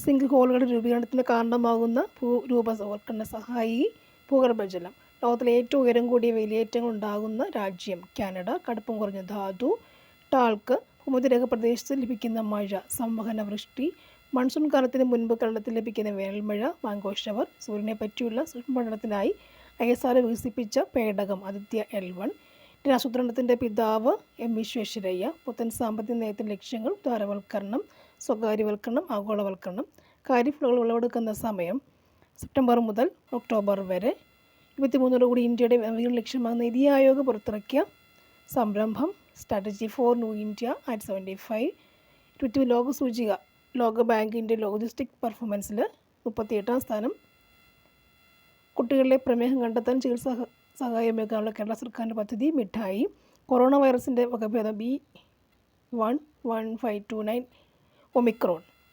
Zinc ഹോളുകളുടെ രൂപീകരണത്തിന് കാരണമാകുന്ന ഭൂരൂപവൽക്കരണ സഹായി ഭൂഗർഭജലം. ലോകത്തിലെ ഏറ്റവും ഉയരം കൂടിയ വേലിയേറ്റങ്ങൾ ഉണ്ടാകുന്ന രാജ്യം കാനഡ. കടുപ്പം കുറഞ്ഞ ധാതു ടാൾക്ക്. ഭൂമധ്യരേഖ പ്രദേശത്ത് ലഭിക്കുന്ന മഴ സംവഹന വൃഷ്ടി. മൺസൂൺ കാലത്തിന് മുൻപ് കേരളത്തിൽ ലഭിക്കുന്ന വേനൽമഴ മാംഗോ ഷവർ. സൂര്യനെ പറ്റിയുള്ള സൂക്ഷ്മപഠനത്തിനായി ISRO വികസിപ്പിച്ച പേടകം ആദിത്യ L1. ആസൂത്രണത്തിൻ്റെ പിതാവ് M വിശ്വേശ്വരയ്യ. പുത്തൻ സാമ്പത്തിക നയത്തിൻ്റെ ലക്ഷ്യങ്ങൾ ഉദാരവൽക്കരണം, സ്വകാര്യവൽക്കരണം, ആഗോളവൽക്കരണം. ഖാരിഫ് വിളവെടുക്കുന്ന സമയം സെപ്റ്റംബർ മുതൽ ഒക്ടോബർ വരെ. 23 ഇന്ത്യയുടെ നവീകരണ ലക്ഷ്യമാകുന്ന നിതി ആയോഗ് പുറത്തിറക്കിയ സംരംഭം സ്ട്രാറ്റജി ഫോർ ന്യൂ ഇന്ത്യ 1975. 20 ലോക സൂചിക ലോക ബാങ്കിൻ്റെ ലോജിസ്റ്റിക് പെർഫോമൻസിൽ 38-ാം സ്ഥാനം. കുട്ടികളിലെ പ്രമേഹം കണ്ടെത്താൻ ചികിത്സാ സഹായമേകാനുള്ള കേരള സർക്കാരിൻ്റെ പദ്ധതി മിഠായി. കൊറോണ വൈറസിൻ്റെ വകഭേദം B.1.1.529 ഒമിക്രോൺ.